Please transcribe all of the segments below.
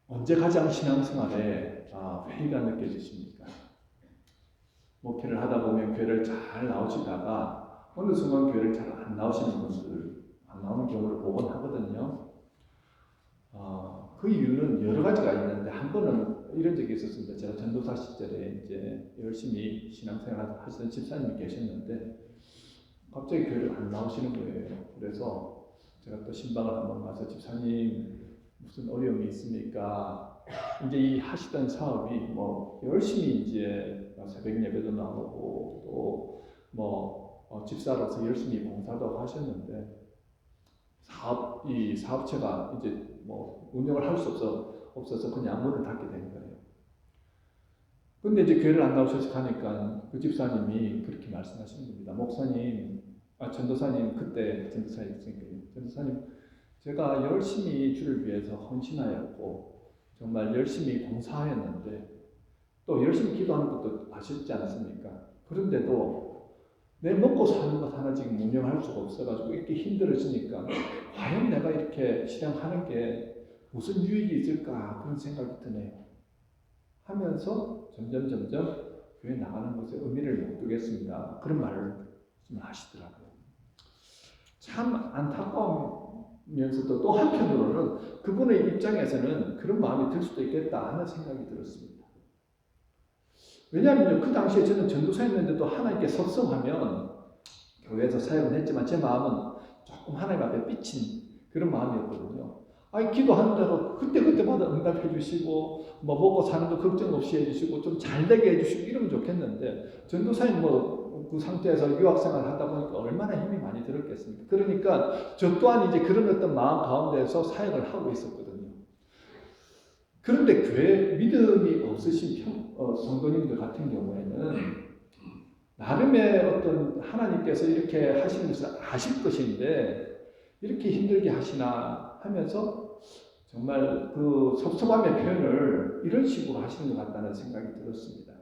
언제 가장 신앙생활에 회의가 느껴지십니까? 목회를 하다 보면 교회를 잘 나오시다가 어느 순간 교회를 잘 안 나오시는 분들, 안 나오는 경우를 보곤 하거든요. 그 이유는 여러 가지가 있는데 한 번은 이런 적이 있었습니다. 제가 전도사 시절에 이제 열심히 신앙생활 하시던 집사님이 계셨는데 갑자기 교회를 안 나오시는 거예요. 그래서 제가 또 신방을 한번 가서 집사님 무슨 어려움이 있습니까? 이제 이 하시던 사업이 뭐 열심히 이제 새벽 예배도 나오고 또 집사로서 열심히 봉사도 하셨는데 이 사업체가 이제 뭐 운영을 할 수 없어서 그냥 문을 닫게 된 거예요. 근데 이제 교회를 안 나오셔서 가니까 그 집사님이 그렇게 말씀하시는 겁니다. 목사님, 전도사님, 그때 전도사였으니까요. 전도사님, 제가 열심히 주를 위해서 헌신하였고 정말 열심히 봉사하였는데 또 열심히 기도하는 것도 아쉽지 않습니까? 그런데도 내 먹고 사는 것 하나 지금 운영할 수가 없어가지고 이렇게 힘들어지니까 과연 내가 이렇게 실행하는 게 무슨 유익이 있을까 그런 생각이 드네요. 하면서 점점 교회 나가는 것에 의미를 못 두겠습니다. 그런 말을 하시더라고요. 참 안타까우면서도 또 한편으로는 그분의 입장에서는 그런 마음이 들 수도 있겠다 하는 생각이 들었습니다. 왜냐하면 그 당시에 저는 전도사였는데도 하나님께 섭섭하면 교회에서 사역은 했지만 제 마음은 조금 하나님 앞에 삐친 그런 마음이었거든요. 기도하는 대로 그때마다 응답해 주시고 먹고 사는 거 걱정 없이 해주시고 좀 잘되게 해주시고 이러면 좋겠는데 전도사님 그 상태에서 유학생활을 하다 보니까 얼마나 힘이 많이 들었겠습니까? 그러니까 저 또한 이제 그런 어떤 마음 가운데서 사역을 하고 있었거든요. 그런데 교회 믿음이 없으신 성도님들 같은 경우에는 나름의 어떤 하나님께서 이렇게 하시는 것을 아실 것인데 이렇게 힘들게 하시나 하면서 정말 그 섭섭함의 표현을 이런 식으로 하시는 것 같다는 생각이 들었습니다.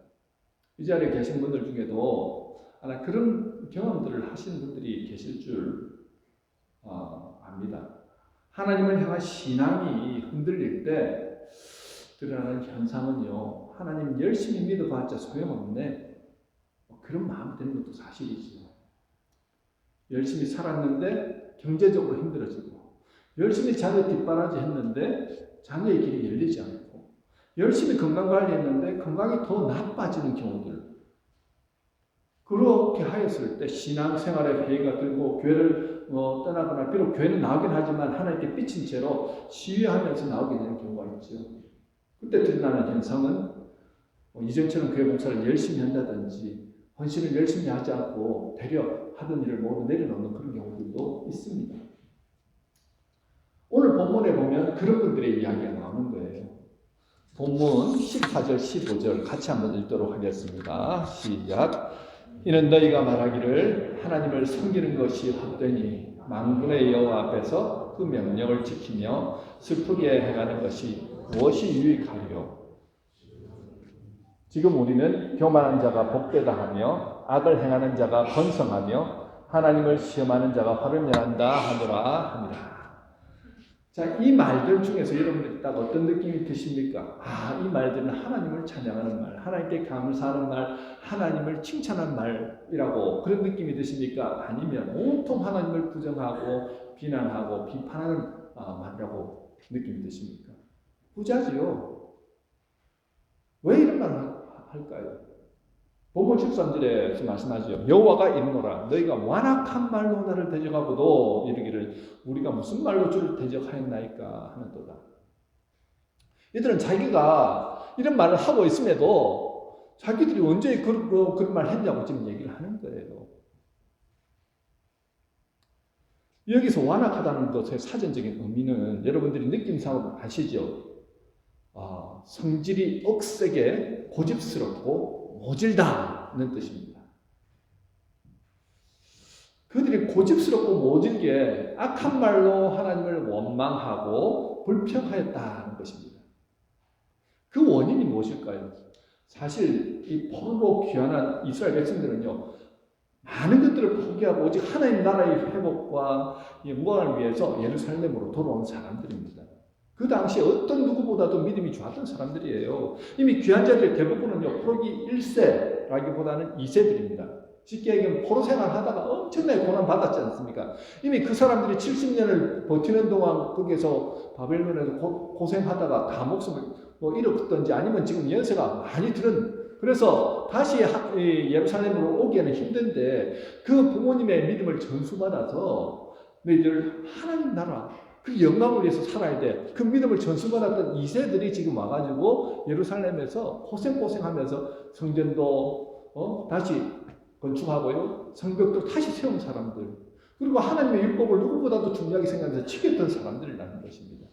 이 자리에 계신 분들 중에도 아마 그런 경험들을 하시는 분들이 계실 줄 압니다. 하나님을 향한 신앙이 흔들릴 때 드러나는 현상은요, 하나님 열심히 믿어봤자 소용없네, 그런 마음이 드는 것도 사실이죠. 열심히 살았는데 경제적으로 힘들어지고, 열심히 자녀 뒷바라지 했는데 자녀의 길이 열리지 않고, 열심히 건강관리했는데 건강이 더 나빠지는 경우들, 그렇게 하였을 때 신앙생활에 회의가 들고 교회를 떠나거나, 비록 교회는 나오긴 하지만 하나님께 삐친 채로 시위하면서 나오게 되는 경우가 있죠. 그때 드러나는 현상은 이전처럼 교회 봉사를 열심히 한다든지 헌신을 열심히 하지 않고 되려 하던 일을 모두 내려놓는 그런 경우들도 있습니다. 오늘 본문에 보면 그런 분들의 이야기가 나오는 거예요. 본문 14절 15절 같이 한번 읽도록 하겠습니다. 시작. 이는 너희가 말하기를 하나님을 섬기는 것이 헛되니 만군의 여호와 앞에서 그 명령을 지키며 슬프게 행하는 것이 무엇이 유익하리요? 지금 우리는 교만한 자가 복되다 하며 악을 행하는 자가 번성하며 하나님을 시험하는 자가 화를 면한다 하노라 합니다. 자, 이 말들 중에서 여러분들이 딱 어떤 느낌이 드십니까? 이 말들은 하나님을 찬양하는 말, 하나님께 감사하는 말, 하나님을 칭찬하는 말이라고 그런 느낌이 드십니까? 아니면 온통 하나님을 부정하고 비난하고 비판하는 말이라고 느낌이 드십니까? 후자지요. 왜 이런 말을 할까요? 본문 13절에 말씀하죠. 여호와가 이르노라 너희가 완악한 말로 나를 대적하고도 이르기를 우리가 무슨 말로 주를 대적하였나이까 하는도다. 이들은 자기가 이런 말을 하고 있음에도 자기들이 언제 그런 말 했냐고 지금 얘기를 하는 거예요. 여기서 완악하다는 것의 사전적인 의미는 여러분들이 느낌상으로 아시죠? 성질이 억세게 고집스럽고 모질다는 뜻입니다. 그들이 고집스럽고 모질게 악한 말로 하나님을 원망하고 불평하였다는 것입니다. 그 원인이 무엇일까요? 사실 이 포로로 귀환한 이스라엘 백성들은요, 많은 것들을 포기하고 오직 하나님 나라의 회복과 영광을 위해서 예루살렘으로 돌아온 사람들입니다. 그 당시에 어떤 누구보다도 믿음이 좋았던 사람들이에요. 이미 귀한 자들 대부분은요, 포로기 1세라기보다는 2세들입니다. 쉽게 얘기하면 포로 생활하다가 엄청나게 고난 받았지 않습니까? 이미 그 사람들이 70년을 버티는 동안 거기에서 바벨론에서 고생하다가 다 목숨을 잃었던지 아니면 지금 연세가 많이 들은, 그래서 다시 예루살렘으로 오기에는 힘든데 그 부모님의 믿음을 전수받아서 너희들 하나님 나라 그 영광을 위해서 살아야 돼. 그 믿음을 전수받았던 2세들이 지금 와가지고 예루살렘에서 고생하면서 성전도 다시 건축하고요, 성벽도 다시 세운 사람들, 그리고 하나님의 율법을 누구보다도 중요하게 생각해서 지켰던 사람들이라는 것입니다.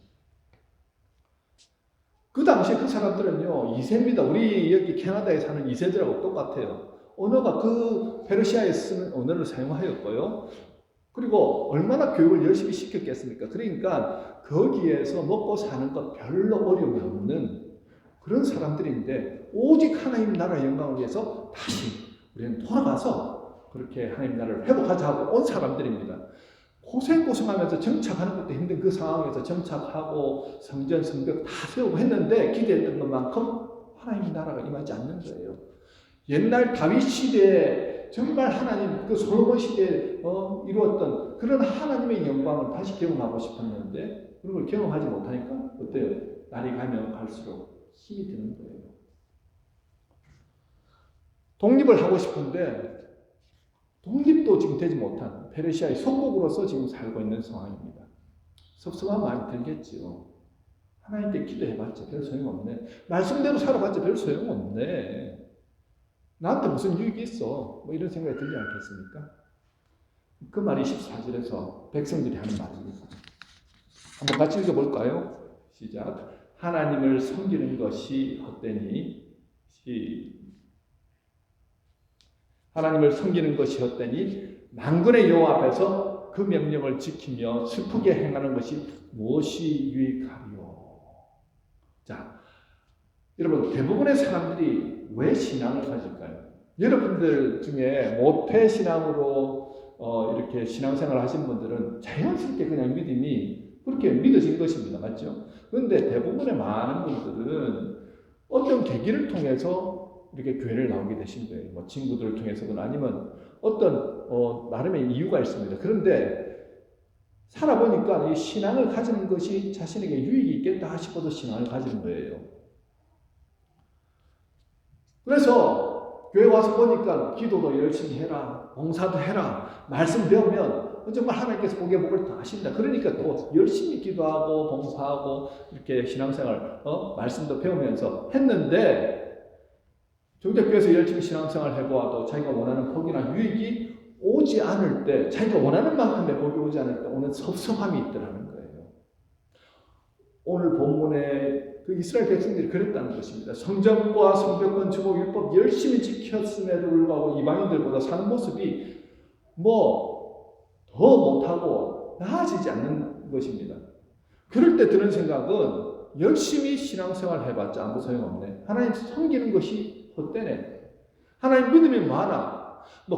그 당시에 그 사람들은요, 2세입니다. 우리 여기 캐나다에 사는 2세들하고 똑같아요. 언어가 그 페르시아에 쓰는 언어를 사용하였고요. 그리고 얼마나 교육을 열심히 시켰겠습니까? 그러니까 거기에서 먹고 사는 것 별로 어려움이 없는 그런 사람들인데, 오직 하나님 나라의 영광을 위해서 다시 우리는 돌아가서 그렇게 하나님 나라를 회복하자고 온 사람들입니다. 고생하면서 정착하는 것도 힘든 그 상황에서 정착하고 성전, 성벽 다 세우고 했는데 기대했던 것만큼 하나님 나라가 임하지 않는 거예요. 옛날 다윗 시대에 정말 하나님, 그 솔로몬 시대에 이루었던 그런 하나님의 영광을 다시 경험하고 싶었는데 그런 걸 경험하지 못하니까 어때요? 날이 가면 갈수록 힘이 드는 거예요. 독립을 하고 싶은데 독립도 지금 되지 못한 페르시아의 속국으로서 지금 살고 있는 상황입니다. 섭섭한 마음이 들겠지요. 하나님께 기도해봤자 별 소용없네. 말씀대로 살아봤자 별 소용없네. 나한테 무슨 유익이 있어? 이런 생각이 들지 않겠습니까? 그 말이 14절에서 백성들이 하는 말입니다. 한번 같이 읽어볼까요? 시작. 하나님을 섬기는 것이 헛되니 하나님을 섬기는 것이 헛되니 만군의 여호와 앞에서 그 명령을 지키며 슬프게 행하는 것이 무엇이 유익하리요? 자, 여러분, 대부분의 사람들이 왜 신앙을 가질까요? 여러분들 중에 모태 신앙으로 이렇게 신앙생활을 하신 분들은 자연스럽게 그냥 믿음이 그렇게 믿어진 것입니다. 맞죠? 그런데 대부분의 많은 분들은 어떤 계기를 통해서 이렇게 교회를 나오게 되신 거예요. 뭐 친구들을 통해서든 아니면 어떤 나름의 이유가 있습니다. 그런데 살아보니까 이 신앙을 가지는 것이 자신에게 유익이 있겠다 싶어서 신앙을 가지는 거예요. 그래서 교회 와서 보니까 기도도 열심히 해라, 봉사도 해라, 말씀 배우면 정말 하나님께서 복의 복을 다 하신다. 그러니까 또 열심히 기도하고 봉사하고 이렇게 신앙생활, 말씀도 배우면서 했는데 정작 교회에서 열심히 신앙생활 해보아도 자기가 원하는 복이나 유익이 오지 않을 때, 자기가 원하는 만큼의 복이 오지 않을 때 오는 섭섭함이 있더라는 거예요. 오늘 본문에 그 이스라엘 백성들이 그랬다는 것입니다. 성전과 성벽 건축 율법 열심히 지켰음에도 불구하고 이방인들보다 사는 모습이 더 못하고 나아지지 않는 것입니다. 그럴 때 드는 생각은 열심히 신앙생활 해봤자 아무 소용없네. 하나님 섬기는 것이 헛되네. 하나님 믿음이 많아.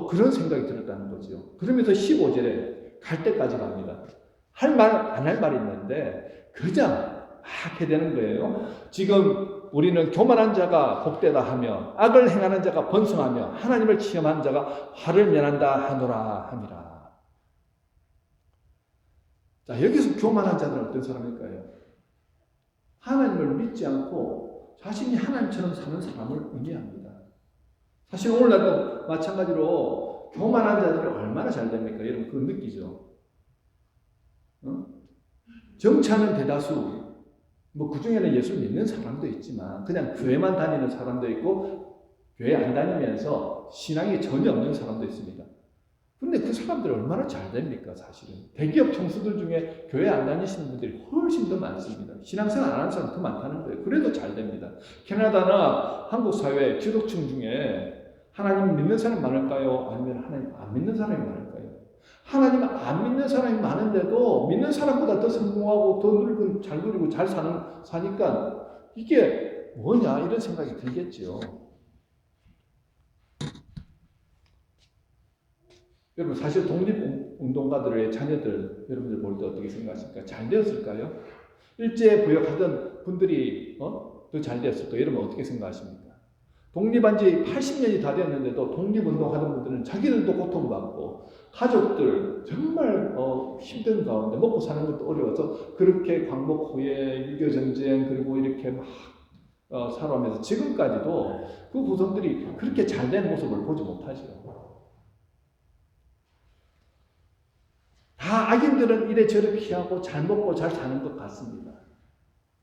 그런 생각이 들었다는 거죠. 그러면서 15절에 갈 때까지 갑니다. 할 말, 안 할 말이 있는데 그냥 막 하게 되는 거예요. 지금 우리는 교만한 자가 복되다 하며 악을 행하는 자가 번성하며 하나님을 시험한 자가 화를 면한다 하노라 함이라. 자, 여기서 교만한 자들은 어떤 사람일까요? 하나님을 믿지 않고 자신이 하나님처럼 사는 사람을 의미합니다. 사실 오늘날도 마찬가지로 교만한 자들이 얼마나 잘 됩니까? 여러분 그거 느끼죠? 정치하는 대다수, 그 중에는 예수 믿는 사람도 있지만 그냥 교회만 다니는 사람도 있고 교회 안 다니면서 신앙이 전혀 없는 사람도 있습니다. 그런데 그 사람들이 얼마나 잘 됩니까? 사실은 대기업 총수들 중에 교회 안 다니시는 분들이 훨씬 더 많습니다. 신앙생활 안 하는 사람 더 많다는 거예요. 그래도 잘 됩니다. 캐나다나 한국 사회 지도층 중에 하나님 믿는 사람이 많을까요? 아니면 하나님 안 믿는 사람이 많을까요? 하나님 안 믿는 사람이 많은데도 믿는 사람보다 더 성공하고 더 늙은 잘 누리고 잘 사니까 이게 뭐냐 이런 생각이 들겠죠. 여러분 사실 독립운동가들의 자녀들 여러분들 볼 때 어떻게 생각하십니까? 잘 되었을까요? 일제 부역하던 분들이 더 잘 됐을까? 여러분 어떻게 생각하십니까? 독립한 지 80년이 다 됐는데도 독립운동하던 분들은 자기들도 고통받고 가족들 정말 힘든 가운데 먹고 사는 것도 어려워서 그렇게 광복 후에 6.25 전쟁 그리고 이렇게 막 살아오면서 지금까지도 그 후손들이 그렇게 잘된 모습을 보지 못하죠. 다 악인들은 이래저래 피하고 잘 먹고 잘 사는 것 같습니다.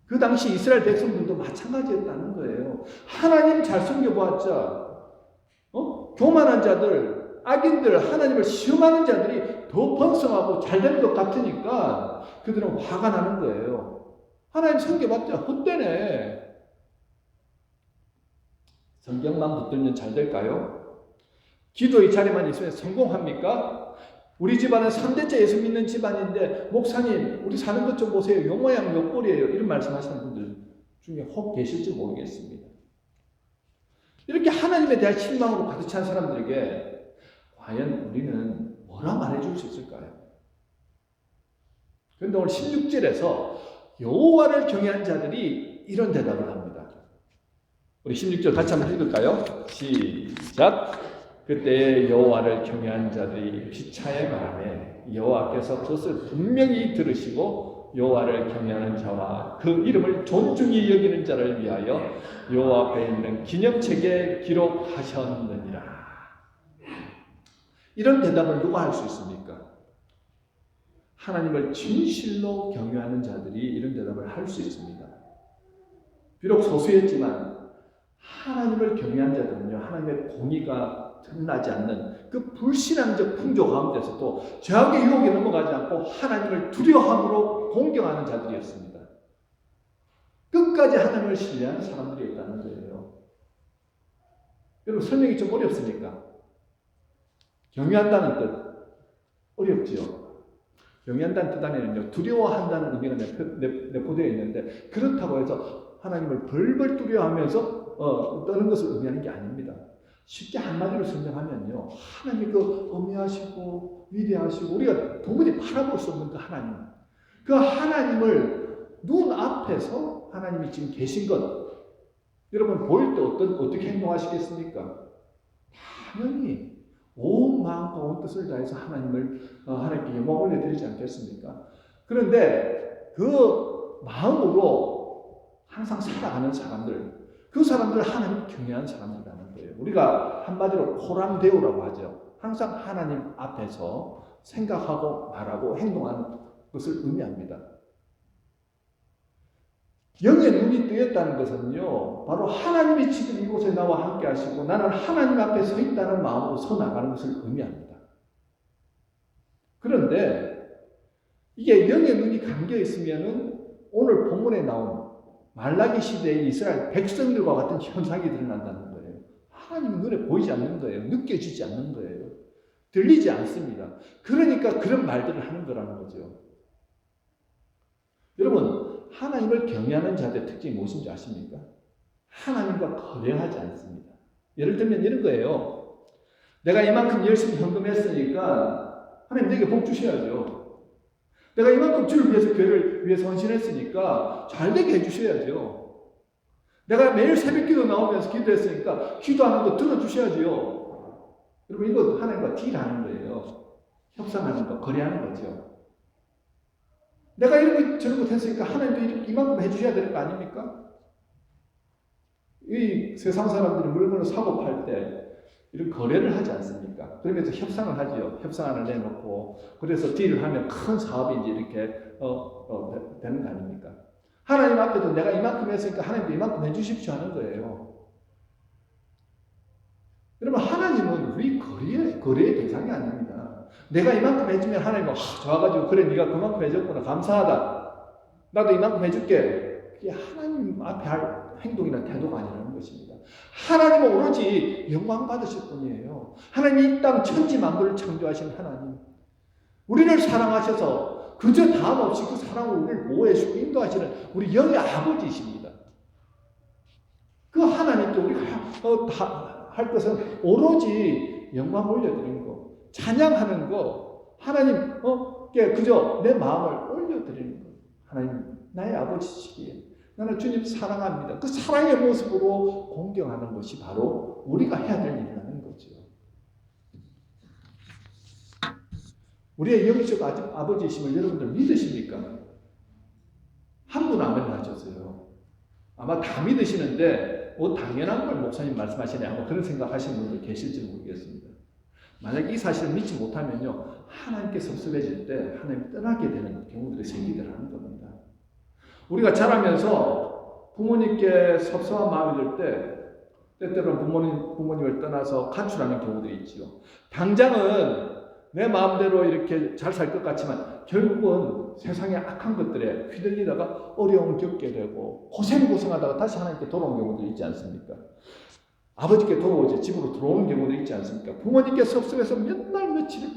그 당시 이스라엘 백성들도 마찬가지였다는 거예요. 하나님 잘 섬겨보았자 교만한 자들, 악인들, 하나님을 시험하는 자들이 더 번성하고 잘된 것 같으니까 그들은 화가 나는 거예요. 하나님 섬겨봤자 헛되네. 성경만 붙들면 잘 될까요? 기도의 자리만 있으면 성공합니까? 우리 집안은 3대째 예수 믿는 집안인데 목사님 우리 사는 것 좀 보세요. 요 모양 요 꼴이에요. 이런 말씀하시는 분들 중에 혹 계실지 모르겠습니다. 이렇게 하나님에 대한 실망으로 가득 찬 사람들에게 과연 우리는 뭐라 말해줄 수 있을까요? 그런데 오늘 16절에서 여호와를 경외한 자들이 이런 대답을 합니다. 우리 16절 같이 한번 읽을까요? 시작! 그때 여호와를 경외한 자들이 피차에 말하매 여호와께서 그것을 분명히 들으시고 여호와를 경외하는 자와 그 이름을 존중히 여기는 자를 위하여 여호와 앞에 있는 기념책에 기록하셨느니라. 이런 대답을 누가 할 수 있습니까? 하나님을 진실로 경외하는 자들이 이런 대답을 할 수 있습니다. 비록 소수였지만 하나님을 경외한 자들은요, 하나님의 공의가 드러나지 않는 그 불신앙적 풍조 가운데서도 죄악의 유혹에 넘어가지 않고 하나님을 두려워함으로 공경하는 자들이었습니다. 끝까지 하나님을 신뢰하는 사람들이었다는 거예요. 여러분 설명이 좀 어렵습니까? 경외한다는 뜻 어렵지요. 경외한다는 뜻 안에는요, 두려워한다는 의미가 내포되어 있는데 그렇다고 해서 하나님을 벌벌 두려워하면서 떠는 것을 의미하는 게 아닙니다. 쉽게 한마디로 설명하면요, 하나님이 그 어미하시고 위대하시고 우리가 도무지 바라볼 수 없는 그 하나님, 그 하나님을 눈 앞에서 하나님이 지금 계신 것, 여러분 보일 때 어떻게 행동하시겠습니까? 당연히 온 마음과 온 뜻을 다해서 하나님께 영광 올려드리지 않겠습니까? 그런데 그 마음으로 항상 살아가는 사람들, 그 사람들 하나님 경외하는 사람들이라는 거예요. 우리가 한마디로 코람데오라고 하죠. 항상 하나님 앞에서 생각하고 말하고 행동하는 것을 의미합니다. 영의 눈이 뜨였다는 것은요, 바로 하나님이 지금 이곳에 나와 함께 하시고 나는 하나님 앞에 서 있다는 마음으로 서 나가는 것을 의미합니다. 그런데 이게 영의 눈이 감겨 있으면은 오늘 본문에 나온 말라기 시대의 이스라엘 백성들과 같은 현상이 드러난다는 거예요. 하나님 눈에 보이지 않는 거예요. 느껴지지 않는 거예요. 들리지 않습니다. 그러니까 그런 말들을 하는 거라는 거죠. 여러분, 하나님을 경외하는 자들의 특징이 무엇인지 아십니까? 하나님과 거래하지 않습니다. 예를 들면 이런 거예요. 내가 이만큼 열심히 헌금했으니까 하나님 내게 복 주셔야죠. 내가 이만큼 주를 위해서 교회를 위해서 헌신했으니까 잘 되게 해주셔야죠. 내가 매일 새벽기도 나오면서 기도했으니까 기도하는 거 들어주셔야죠. 여러분 이거 하나님과 딜하는 거예요. 협상하는 거, 거래하는 거죠. 내가 이런 거 저런 거 했으니까 하나님도 이만큼 해주셔야 되는 거 아닙니까? 이 세상 사람들이 물건을 사고 팔 때 이런 거래를 하지 않습니까? 그러면서 협상을 하지요. 협상안을 내놓고 그래서 딜을 하면 큰 사업이 이제 이렇게 되는 거 아닙니까? 하나님 앞에도 내가 이만큼 했으니까 하나님도 이만큼 해주십시오 하는 거예요. 여러분 하나님은 우리 거래의 대상이 아닙니다. 내가 이만큼 해주면 하나님은 좋아가지고 그래 네가 그만큼 해줬구나 감사하다. 나도 이만큼 해줄게. 그게 하나님 앞에 할 행동이나 태도가 아니라는 것입니다. 하나님은 오로지 영광 받으실 분이에요. 하나님이 이 땅 천지 만물을 창조하신 하나님. 우리를 사랑하셔서 그저 다음 없이 그 사랑으로 우리를 보호해주고 인도하시는 우리 영의 아버지이십니다. 그 하나님께 우리가 할 것은 오로지 영광 올려드리는 거, 찬양하는 거, 하나님께 그저 내 마음을 올려드리는 거. 하나님 나의 아버지시기에 나는 주님 사랑합니다. 그 사랑의 모습으로 공경하는 것이 바로 우리가 해야 될 일이라는 거죠. 우리의 영적 아버지이심을 여러분들 믿으십니까? 한 분 아멘 하셨어요. 아마 다 믿으시는데 당연한 걸 목사님 말씀하시네 아마 그런 생각하시는 분들 계실지 모르겠습니다. 만약 이 사실을 믿지 못하면요 하나님께 섭섭해질 때 하나님 떠나게 되는 경우들이 생기더라는 겁니다. 우리가 자라면서 부모님께 섭섭한 마음이 들 때 때때로는 부모님을 떠나서 가출하는 경우도 있지요. 당장은 내 마음대로 이렇게 잘 살 것 같지만 결국은 세상의 악한 것들에 휘둘리다가 어려움을 겪게 되고 고생하다가 다시 하나님께 돌아온 경우도 있지 않습니까? 아버지께 돌아오지 집으로 들어오는 경우도 있지 않습니까? 부모님께 섭섭해서 몇 날 며칠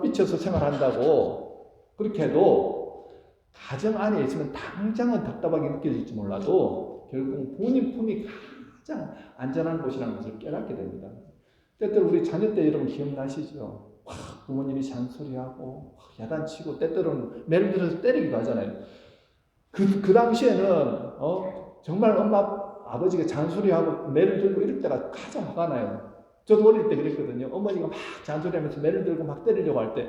삐쳐서 생활한다고 그렇게 해도 가정 안에 있으면 당장은 답답하게 느껴질지 몰라도 결국 부모님 품이 가장 안전한 곳이라는 것을 깨닫게 됩니다. 때때로 우리 자녀 때 여러분 기억나시죠? 부모님이 잔소리하고 야단치고 때때로는 매를 들어서 때리기도 하잖아요. 그 당시에는 정말 아버지가 잔소리하고 매를 들고 이럴 때가 가장 화가 나요. 저도 어릴 때 그랬거든요. 어머니가 막 잔소리하면서 매를 들고 막 때리려고 할 때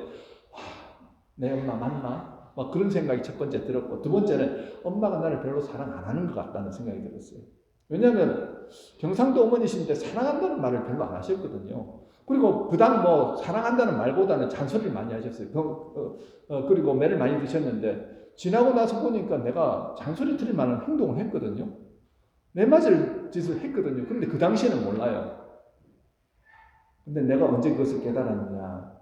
내 엄마 맞나? 막 그런 생각이 첫 번째 들었고 두 번째는 엄마가 나를 별로 사랑 안 하는 것 같다는 생각이 들었어요. 왜냐하면 경상도 어머니신데 사랑한다는 말을 별로 안 하셨거든요. 그리고 그다음 사랑한다는 말보다는 잔소리를 많이 하셨어요. 그리고 매를 많이 드셨는데 지나고 나서 보니까 내가 잔소리 들을 만한 행동을 했거든요. 매 맞을 짓을 했거든요. 그런데 그 당시에는 몰라요. 근데 내가 언제 그것을 깨달았느냐.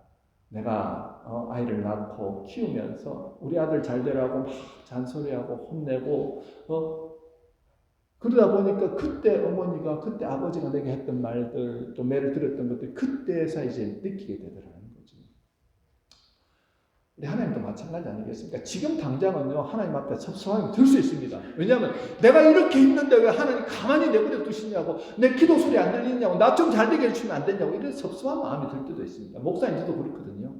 내가 아이를 낳고 키우면서 우리 아들 잘 되라고 막 잔소리하고 혼내고 그러다 보니까 그때 어머니가 그때 아버지가 내게 했던 말들 또 매를 들었던 것들 그때에서 이제 느끼게 되더라는 거죠. 우리 하나님도 마찬가지 아니겠습니까? 지금 당장은요 하나님 앞에 섭섭함이 들 수 있습니다. 왜냐하면 내가 이렇게 힘든데 왜 하나님 가만히 내버려 두시냐고 내 기도 소리 안 들리냐고 나 좀 잘 되게 해주면 안 되냐고 이런 섭섭한 마음이 들 때도 있습니다. 목사님도 그렇거든요.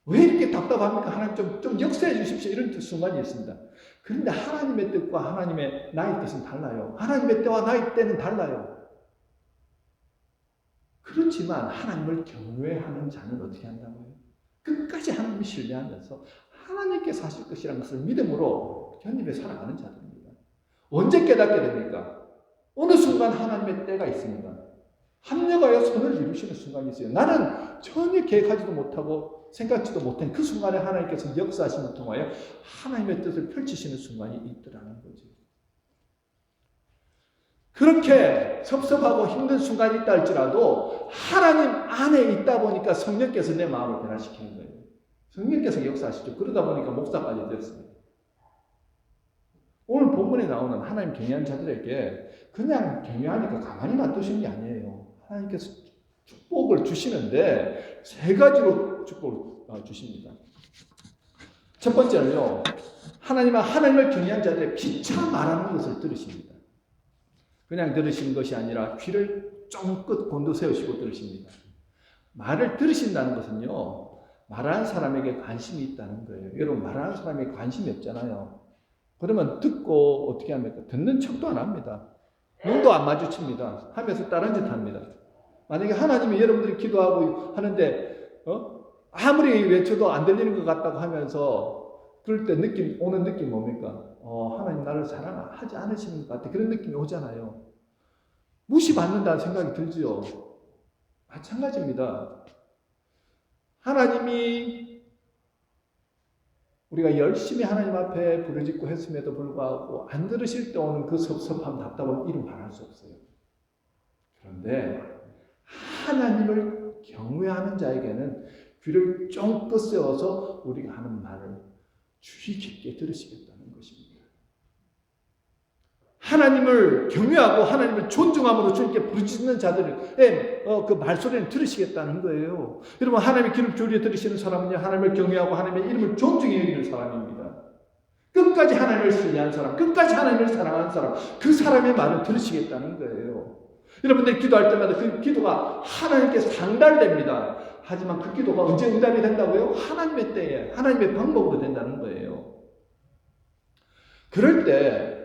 왜 이렇게 답답합니까? 하나님 좀 역사해 주십시오. 이런 순간이 있습니다. 그런데 하나님의 뜻과 하나님의 나의 뜻은 달라요. 하나님의 때와 나의 때는 달라요. 그렇지만 하나님을 경외하는 자는 어떻게 한다고요? 끝까지 하나님을 신뢰하면서 하나님께서 하실 것이라는 것을 믿음으로 견디며 살아가는 자들입니다. 언제 깨닫게 됩니까? 어느 순간 하나님의 때가 있습니다. 합력하여 선을 이루시는 순간이 있어요. 나는 전혀 계획하지도 못하고 생각지도 못한 그 순간에 하나님께서 역사하심을 통하여 하나님의 뜻을 펼치시는 순간이 있더라는 거죠. 그렇게 섭섭하고 힘든 순간이 있다 할지라도 하나님 안에 있다 보니까 성령께서 내 마음을 변화시키는 거예요. 성령께서 역사하시죠. 그러다 보니까 목사까지 되었습니다. 오늘 본문에 나오는 하나님 경외하는 자들에게 그냥 경외하니까 가만히 놔두시는 게 아니에요. 하나님께서 축복을 주시는데 세 가지로 축복을 주십니다. 첫 번째는요. 하나님을 경외한 자들의 피차 말하는 것을 들으십니다. 그냥 들으시는 것이 아니라 귀를 쫑긋 곤두세우시고 들으십니다. 말을 들으신다는 것은요. 말하는 사람에게 관심이 있다는 거예요. 여러분 말하는 사람에게 관심이 없잖아요. 그러면 듣고 어떻게 합니까? 듣는 척도 안 합니다. 눈도 안 마주칩니다. 하면서 다른 짓 합니다. 만약에 하나님이 여러분들이 기도하고 하는데 아무리 외쳐도 안 들리는 것 같다고 하면서 그럴 때 오는 느낌 뭡니까? 하나님 나를 사랑하지 않으시는 것 같아. 그런 느낌이 오잖아요. 무시받는다는 생각이 들지요. 마찬가지입니다. 하나님이 우리가 열심히 하나님 앞에 부르짖고 했음에도 불구하고 안 들으실 때 오는 그 섭섭함, 답답함 이루 말할 수 없어요. 그런데 하나님을 경외하는 자에게는 귀를 쫑긋 세워서 우리가 하는 말을 주의 깊게 들으시겠다는 것입니다. 하나님을 경외하고 하나님을 존중함으로 주님께 부르짖는 자들의 그 말소리를 들으시겠다는 거예요. 여러분 하나님의 귀를 기울여 들으시는 사람은요 하나님을 경외하고 하나님의 이름을 존중해 여기는 사람입니다. 끝까지 하나님을 신뢰한 사람, 끝까지 하나님을 사랑하는 사람, 그 사람의 말을 들으시겠다는 거예요. 여러분들이 기도할 때마다 그 기도가 하나님께 상달됩니다. 하지만 그 기도가 언제 응답이 된다고요? 하나님의 때에, 하나님의 방법으로 된다는 거예요. 그럴 때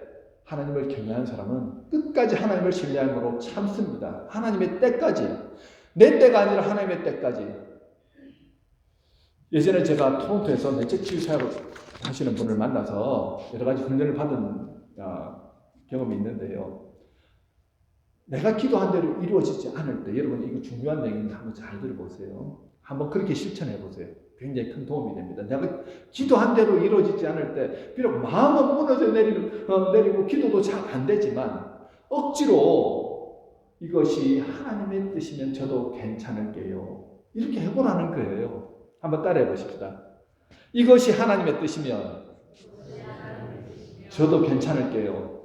하나님을 경외하는 사람은 끝까지 하나님을 신뢰함으로 참습니다. 하나님의 때까지. 내 때가 아니라 하나님의 때까지. 예전에 제가 토론토에서 내적 치유 사역을 하시는 분을 만나서 여러 가지 훈련을 받은 경험이 있는데요. 내가 기도한 대로 이루어지지 않을 때, 여러분 이거 중요한 내용인데 한번 잘 들어보세요. 한번 그렇게 실천해 보세요. 굉장히 큰 도움이 됩니다. 내가 기도한 대로 이루어지지 않을 때, 비록 마음은 무너져 내리고 기도도 잘 안 되지만 억지로 이것이 하나님의 뜻이면 저도 괜찮을게요. 이렇게 해보라는 거예요. 한번 따라해 보십시다. 이것이 하나님의 뜻이면 저도 괜찮을게요.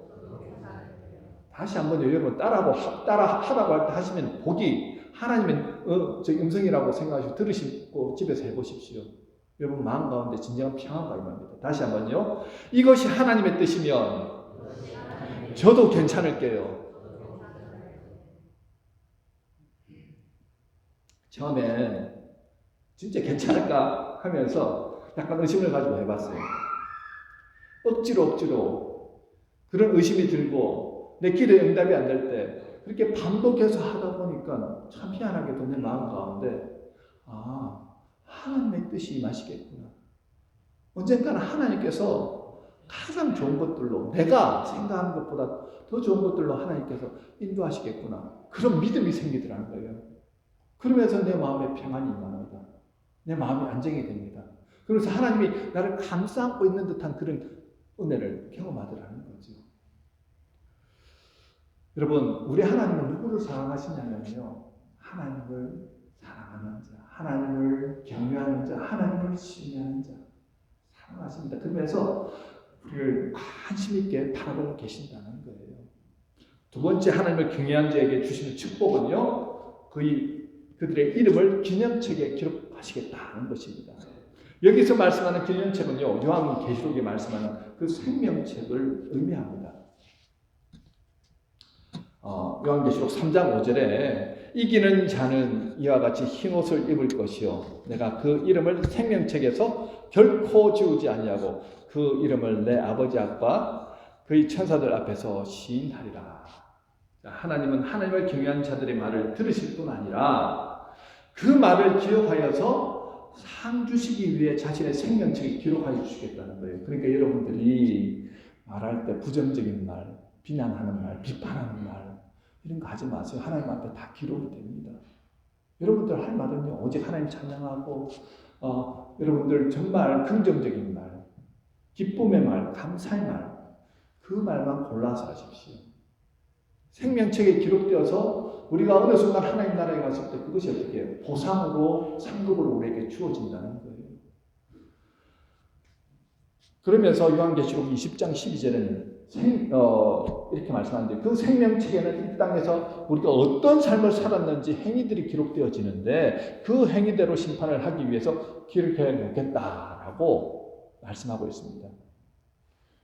다시 한번 여러분 따라하라고 할 때 하시면 복이 하나님의 음성이라고 생각하시고 들으시고 집에서 해보십시오. 여러분 마음 가운데 진정한 평화가 임합니다. 다시 한번요. 이것이 하나님의 뜻이면 저도 괜찮을게요. 처음에 진짜 괜찮을까 하면서 약간 의심을 가지고 해봤어요. 억지로 그런 의심이 들고 내 기도에 응답이 안 될 때 그렇게 반복해서 하다 보니까 참 희한하게도 내 마음 가운데 하나님의 뜻이 임하시겠구나. 언젠가는 하나님께서 가장 좋은 것들로 내가 생각하는 것보다 더 좋은 것들로 하나님께서 인도하시겠구나. 그런 믿음이 생기더라는 거예요. 그러면서 내 마음에 평안이 임합니다. 내 마음이 안정이 됩니다. 그래서 하나님이 나를 감싸 안고 있는 듯한 그런 은혜를 경험하더라는 거죠. 여러분, 우리 하나님은 누구를 사랑하시냐면요. 하나님을 사랑하는 자, 하나님을 경외하는 자, 하나님을 신뢰하는 자 사랑하십니다. 그러면서 우리를 관심 있게 바라보고 계신다는 거예요. 두 번째 하나님을 경외하는 자에게 주시는 축복은요. 그들의 이름을 기념책에 기록하시겠다는 것입니다. 여기서 말씀하는 기념책은요. 요한계시록에 말씀하는 그 생명책을 의미합니다. 요한계시록 3장 5절에 이기는 자는 이와 같이 흰옷을 입을 것이요 내가 그 이름을 생명책에서 결코 지우지 아니하고 그 이름을 내 아버지 앞과 그의 천사들 앞에서 시인하리라. 하나님은 하나님을 경외하는 자들의 말을 들으실 뿐 아니라 그 말을 기억하여서 상 주시기 위해 자신의 생명책에 기록하여 주시겠다는 거예요. 그러니까 여러분들이 말할 때 부정적인 말, 비난하는 말, 비판하는 말 이런 거 하지 마세요. 하나님 앞에 다 기록이 됩니다. 여러분들 할 말은요. 오직 하나님 찬양하고 여러분들 정말 긍정적인 말, 기쁨의 말, 감사의 말 그 말만 골라서 하십시오. 생명책에 기록되어서 우리가 어느 순간 하나님 나라에 갔을 때 그것이 어떻게 해요? 보상으로 상급으로 우리에게 주어진다는 거예요. 그러면서 요한계시록 20장 12절에는 이렇게 말씀하는데 그 생명책에는 이 땅에서 우리가 어떤 삶을 살았는지 행위들이 기록되어지는데 그 행위대로 심판을 하기 위해서 기록해 놓겠다라고 말씀하고 있습니다.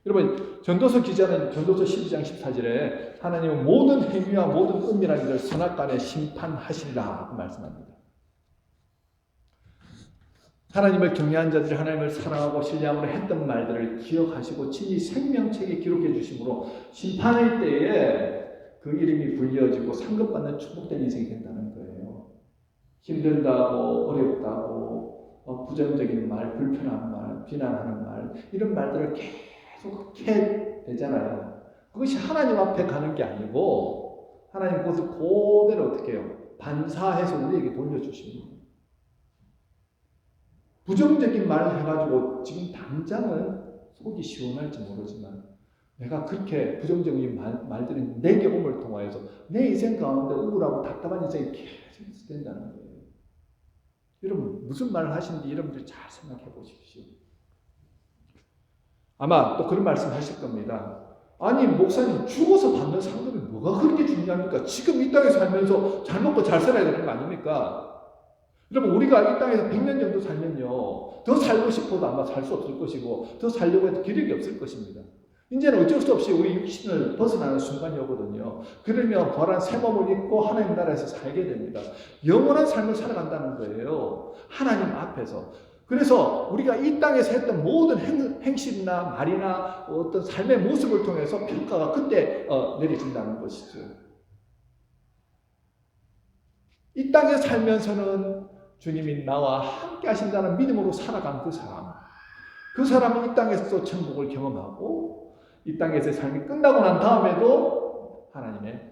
여러분 전도서 기자는 전도서 12장 14절에 하나님은 모든 행위와 모든 은밀한 일을 선악간에 심판하시리라 말씀합니다. 하나님을 경외한 자들이 하나님을 사랑하고 신뢰함으로 했던 말들을 기억하시고 친히 생명책에 기록해 주심으로 심판의 때에 그 이름이 불려지고 상급받는 축복된 인생이 된다는 거예요. 힘들다고 어렵다고 부정적인 말, 불편한 말, 비난하는 말 이런 말들을 계속 해야 되잖아요. 그것이 하나님 앞에 가는 게 아니고 하나님 그것을 그대로 어떻게 해요? 반사해서 우리에게 돌려주십니다. 부정적인 말을 해가지고 지금 당장은 속이 시원할지 모르지만 내가 그렇게 부정적인 말들이 내게 몸을 통하여서 내 인생 가운데 우울하고 답답한 인생이 계속 된다는 거예요. 여러분 무슨 말을 하시는지 여러분들 잘 생각해 보십시오. 아마 또 그런 말씀 하실 겁니다. 아니 목사님 죽어서 받는 상급이 뭐가 그렇게 중요합니까? 지금 이 땅에 살면서 잘 먹고 잘 살아야 되는 거 아닙니까? 여러분 우리가 이 땅에서 100년 정도 살면요 더 살고 싶어도 아마 살 수 없을 것이고 더 살려고 해도 기력이 없을 것입니다. 이제는 어쩔 수 없이 우리 육신을 벗어나는 순간이 오거든요. 그러면 부활한 새 몸을 입고 하나님 나라에서 살게 됩니다. 영원한 삶을 살아간다는 거예요. 하나님 앞에서 그래서 우리가 이 땅에서 했던 모든 행실이나 말이나 어떤 삶의 모습을 통해서 평가가 그때 내려진다는 것이죠. 이 땅에 살면서는 주님이 나와 함께 하신다는 믿음으로 살아간 그 사람은 이 땅에서 천국을 경험하고 이 땅에서의 삶이 끝나고 난 다음에도 하나님의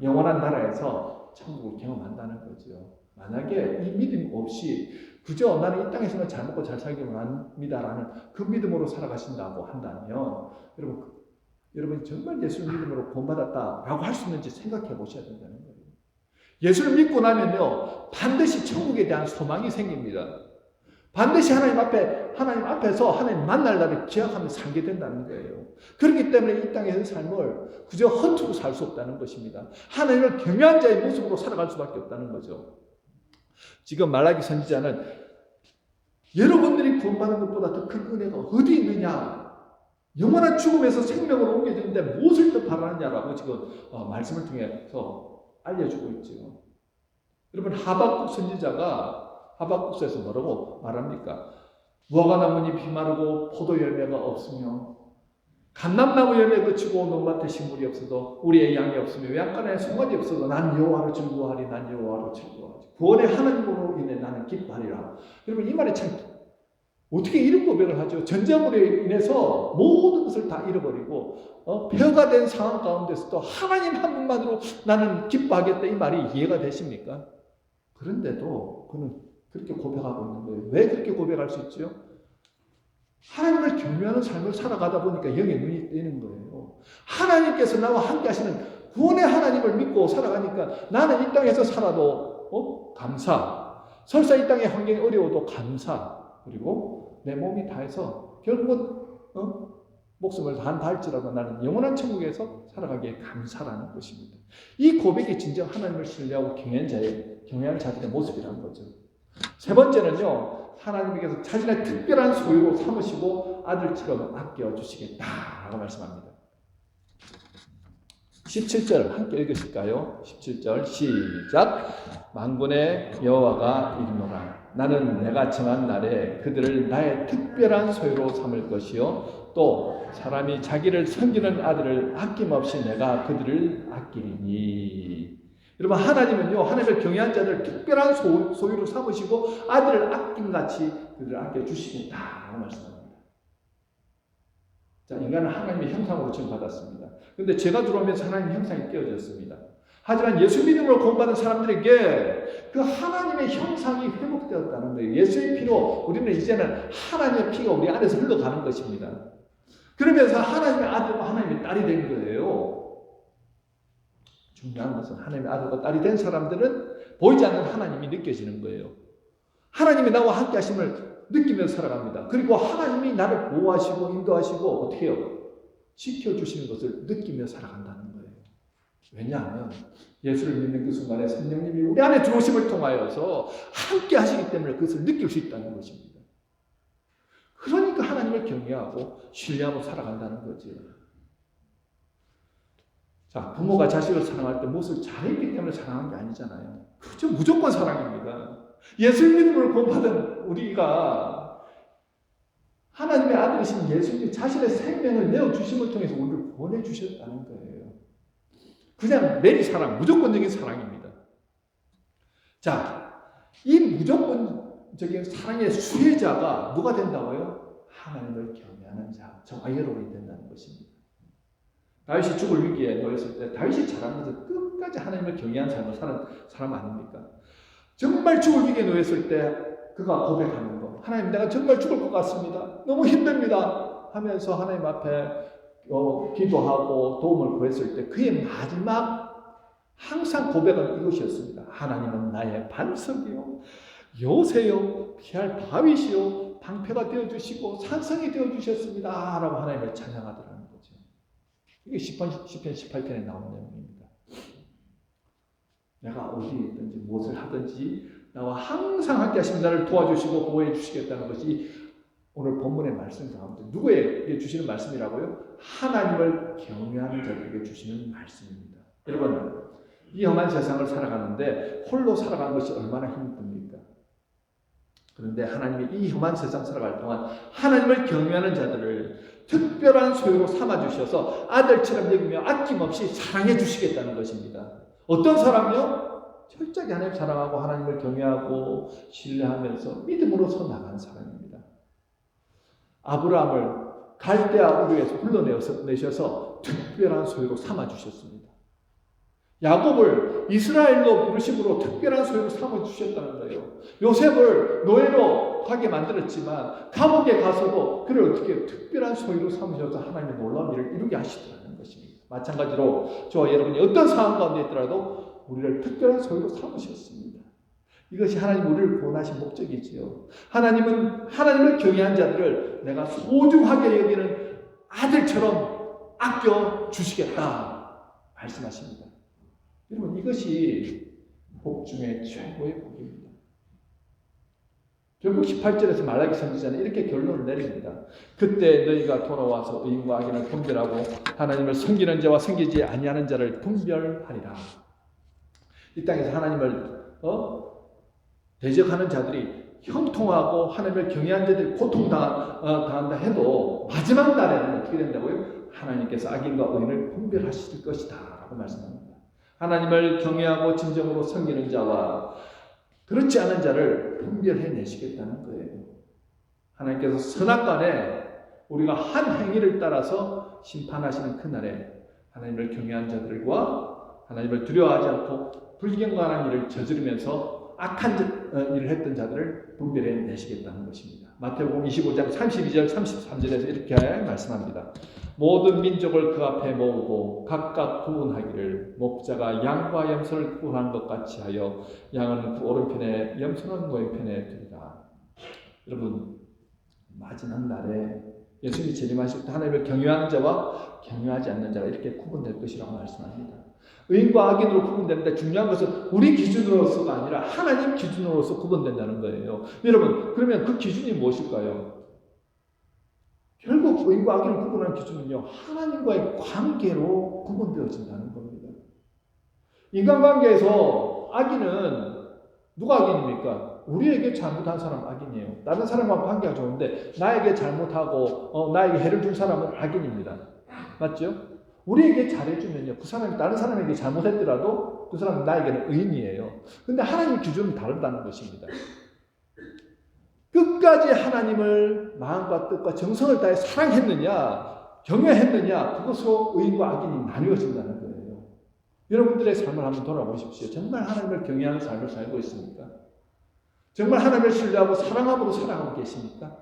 영원한 나라에서 천국을 경험한다는 거죠. 만약에 이 믿음 없이 그저 나는 이 땅에서는 잘 먹고 잘 살기만 합니다라는 그 믿음으로 살아가신다고 한다면 여러분 정말 예수를 믿음으로 구원받았다라고 할 수 있는지 생각해 보셔야 된다는 거예요. 예수를 믿고 나면요 반드시 천국에 대한 소망이 생깁니다. 반드시 하나님 앞에서 하나님 만날 날을 기약하며 살게 된다는 거예요. 그렇기 때문에 이 땅에서의 삶을 그저 허투루 살 수 없다는 것입니다. 하나님을 경외한 자의 모습으로 살아갈 수밖에 없다는 거죠. 지금 말라기 선지자는 여러분들이 구원받는 것보다 더 큰 은혜가 어디 있느냐? 영원한 죽음에서 생명으로 옮겨지는데 무엇을 더 바라느냐라고 지금 말씀을 통해서 알려주고 있죠. 여러분 하박국 선지자가 하박국서에서 뭐라고 말합니까? 무화과나무니 비마르고 포도 열매가 없으며 감람나무 열매 그치고 논밭에 식물이 없어도 우리의 양이 없으며 외양간에 송아지 없어도 난 여호와로 즐거워하리. 난 여호와로 즐거워하지. 구원의 하나님으로 인해 나는 기뻐하리라. 여러분 이 말이 참 어떻게 이런 고백을 하죠? 전쟁으로 인해서 모든 것을 다 잃어버리고 폐허가 된 상황 가운데서도 하나님 한 분만으로 나는 기뻐하겠다 이 말이 이해가 되십니까? 그런데도 그는 그렇게 고백하고 있는 거예요. 왜 그렇게 고백할 수 있죠? 하나님을 경외하는 삶을 살아가다 보니까 영의 눈이 뜨이는 거예요. 하나님께서 나와 함께 하시는 구원의 하나님을 믿고 살아가니까 나는 이 땅에서 살아도 감사, 설사 이 땅의 환경이 어려워도 감사, 그리고 내 몸이 다해서 결국은 목숨을 다할지라도 나는 영원한 천국에서 살아가기에 감사라는 것입니다. 이 고백이 진정 하나님을 신뢰하고 경외하는 자들의 모습이라는 거죠. 세 번째는요, 하나님께서 자신의 특별한 소유로 삼으시고 아들처럼 아껴주시겠다라고 말씀합니다. 17절 함께 읽으실까요? 17절 시작. 만군의 여호와가 이르노라. 나는 내가 정한 날에 그들을 나의 특별한 소유로 삼을 것이요 또 사람이 자기를 섬기는 아들을 아낌없이 내가 그들을 아끼리니. 여러분 하나님은요 하나님을 경외한 자들을 특별한 소유로 삼으시고 아들을 아낌같이 그들을 아껴주시겠다라고 말씀합니다. 자, 인간은 하나님의 형상으로 지금 받았습니다. 그런데 죄가 들어오면서 하나님의 형상이 깨어졌습니다. 하지만 예수 믿음으로 구원받은 사람들에게 그 하나님의 형상이 회복되었다는 거예요. 예수의 피로 우리는 이제는 하나님의 피가 우리 안에서 흘러가는 것입니다. 그러면서 하나님의 아들과 하나님의 딸이 된 거예요. 중요한 것은 하나님의 아들과 딸이 된 사람들은 보이지 않는 하나님이 느껴지는 거예요. 하나님이 나와 함께 하심을 느끼면서 살아갑니다. 그리고 하나님이 나를 보호하시고 인도하시고 어떻게 해요? 지켜주시는 것을 느끼며 살아간다는 거예요. 왜냐하면 예수를 믿는 그 순간에 성령님이 우리 안에 들어오심을 통하여서 함께 하시기 때문에 그것을 느낄 수 있다는 것입니다. 그러니까 하나님을 경외하고 신뢰하고 살아간다는 거죠. 자, 부모가 자식을 사랑할 때 무엇을 잘했기 때문에 사랑한 게 아니잖아요. 그저 무조건 사랑입니다. 예수 믿음을 구원받은 우리가 하나님의 아들이신 예수님 자신의 생명을 내어주심을 통해서 우리를 구원해 주셨다는 거예요. 그냥 내리 사랑, 무조건적인 사랑입니다. 자, 이 무조건적인 사랑의 수혜자가 누가 된다고요? 하나님을 경외하는 자, 저와 여러분이 된다는 것입니다. 다윗이 죽을 위기에 놓였을 때 다윗이 잘한 것은 끝까지 하나님을 경외한 삶을 사는 사람 아닙니까? 정말 죽을 위기에 놓였을 때 그가 고백하는 거. 하나님 내가 정말 죽을 것 같습니다. 너무 힘듭니다. 하면서 하나님 앞에 기도하고 도움을 구했을 때 그의 마지막 항상 고백은 이것이었습니다. 하나님은 나의 반석이요 요새요 피할 바위시요 방패가 되어주시고 산성이 되어주셨습니다. 라고 하나님을 찬양하더라는 거죠. 이게 시편 18편에 나오는 내용입니다. 내가 어디에 있든지 무엇을 하든지 나와 항상 함께 하시면 나를 도와주시고 보호해 주시겠다는 것이 오늘 본문의 말씀 가운데 누구에게 주시는 말씀이라고요? 하나님을 경외하는 자들에게 주시는 말씀입니다. 여러분 이 험한 세상을 살아가는데 홀로 살아가는 것이 얼마나 힘듭니까? 그런데 하나님이 이 험한 세상 살아갈 동안 하나님을 경외하는 자들을 특별한 소유로 삼아주셔서 아들처럼 여기며 아낌없이 사랑해 주시겠다는 것입니다. 어떤 사람이요? 철저히 하나님 사랑하고 하나님을 경외하고 신뢰하면서 믿음으로서 나간 사람입니다. 아브라함을 갈대아 우르에서 불러내셔서 특별한 소유로 삼아주셨습니다. 야곱을 이스라엘로 부르심으로 특별한 소유로 삼아주셨다는 거예요. 요셉을 노예로 가게 만들었지만 감옥에 가서도 그를 어떻게 특별한 소유로 삼으셔서 하나님의 놀라운 일을 이루게 하시더라는 것입니다. 마찬가지로 저와 여러분이 어떤 상황 가운데 있더라도 우리를 특별한 소유로 삼으셨습니다. 이것이 하나님 우리를 구원하신 목적이지요. 하나님은 하나님을 경외한 자들을 내가 소중하게 여기는 아들처럼 아껴 주시겠다 말씀하십니다. 여러분, 이것이 복 중에 최고의 복입니다. 결국 18절에서 말라기 선지자는 이렇게 결론을 내립니다. 그때 너희가 돌아와서 의인과 악인을 분별하고 하나님을 섬기는 자와 섬기지 아니하는 자를 분별하리라. 이 땅에서 하나님을 대적하는 자들이 형통하고 하나님을 경외한 자들이 고통당한다 해도 마지막 날에는 어떻게 된다고요? 하나님께서 악인과 의인을 분별하실 것이다 라고 말씀합니다. 하나님을 경외하고 진정으로 섬기는 자와 그렇지 않은 자를 분별해내시겠다는 거예요. 하나님께서 선악간에 우리가 한 행위를 따라서 심판하시는 그날에 하나님을 경외한 자들과 하나님을 두려워하지 않고 불경건한 일을 저지르면서 악한 일을 했던 자들을 분별해내시겠다는 것입니다. 마태복음 25장 32절 33절에서 이렇게 말씀합니다. 모든 민족을 그 앞에 모으고 각각 구분하기를 목자가 양과 염소를 구분한 것 같이 하여 양은 그 오른편에 염소는 왼편에 두리라. 여러분, 마지막 날에 예수님이 재림하실 때 하나님을 경외하는 자와 경외하지 않는 자가 이렇게 구분될 것이라고 말씀합니다. 의인과 악인으로 구분되는데 중요한 것은 우리 기준으로서가 아니라 하나님 기준으로서 구분된다는 거예요. 여러분, 그러면 그 기준이 무엇일까요? 결국 의인과 악인을 구분하는 기준은요, 하나님과의 관계로 구분되어진다는 겁니다. 인간관계에서 악인은 누가 악인입니까? 우리에게 잘못한 사람 악인이에요. 다른 사람과 관계가 좋은데 나에게 잘못하고 나에게 해를 준 사람은 악인입니다. 맞죠? 우리에게 잘해주면요, 그 사람이 다른 사람에게 잘못했더라도 그 사람은 나에게는 의인이에요. 근데 하나님 기준은 다르다는 것입니다. 끝까지 하나님을 마음과 뜻과 정성을 다해 사랑했느냐, 경외했느냐, 그것으로 의인과 악인이 나뉘어진다는 거예요. 여러분들의 삶을 한번 돌아보십시오. 정말 하나님을 경외하는 삶을 살고 있습니까? 정말 하나님을 신뢰하고 사랑함으로 살아가고 계십니까?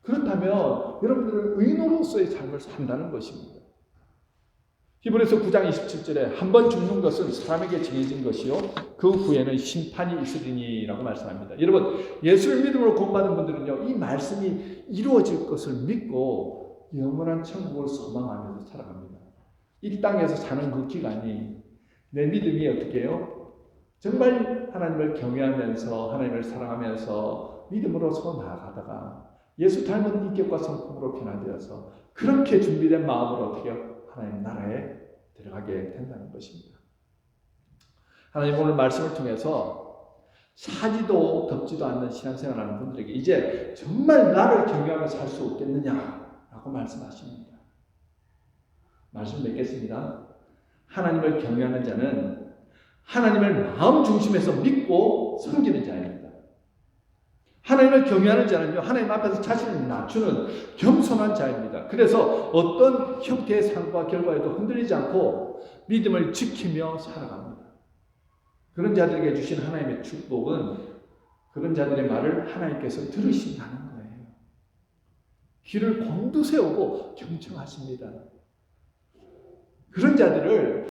그렇다면 여러분들은 의인으로서의 삶을 산다는 것입니다. 히브리서 9장 27절에 한 번 죽는 것은 사람에게 정해진 것이요 그 후에는 심판이 있으리니 라고 말씀합니다. 여러분, 예수를 믿음으로 구원받은 분들은요, 이 말씀이 이루어질 것을 믿고 영원한 천국을 소망하면서 살아갑니다. 이 땅에서 사는 그 기간이 내 믿음이 어떻게 해요? 정말 하나님을 경외하면서 하나님을 사랑하면서 믿음으로서 나아가다가 예수 닮은 인격과 성품으로 변화되어서 그렇게 준비된 마음으로 어떻게 해요? 하나님 나라에 들어가게 된다는 것입니다. 하나님 오늘 말씀을 통해서 사지도 덥지도 않는 신앙생활하는 분들에게 이제 정말 나를 경외하며 살 수 없겠느냐라고 말씀하십니다. 말씀 맺겠습니다. 하나님을 경외하는 자는 하나님을 마음 중심에서 믿고 섬기는 자입니다. 하나님을 경외하는 자는요, 하나님 앞에서 자신을 낮추는 겸손한 자입니다. 그래서 어떤 형태의 상과 결과에도 흔들리지 않고 믿음을 지키며 살아갑니다. 그런 자들에게 주신 하나님의 축복은 그런 자들의 말을 하나님께서 들으신다는 거예요. 귀를 곤두세우고 경청하십니다. 그런 자들을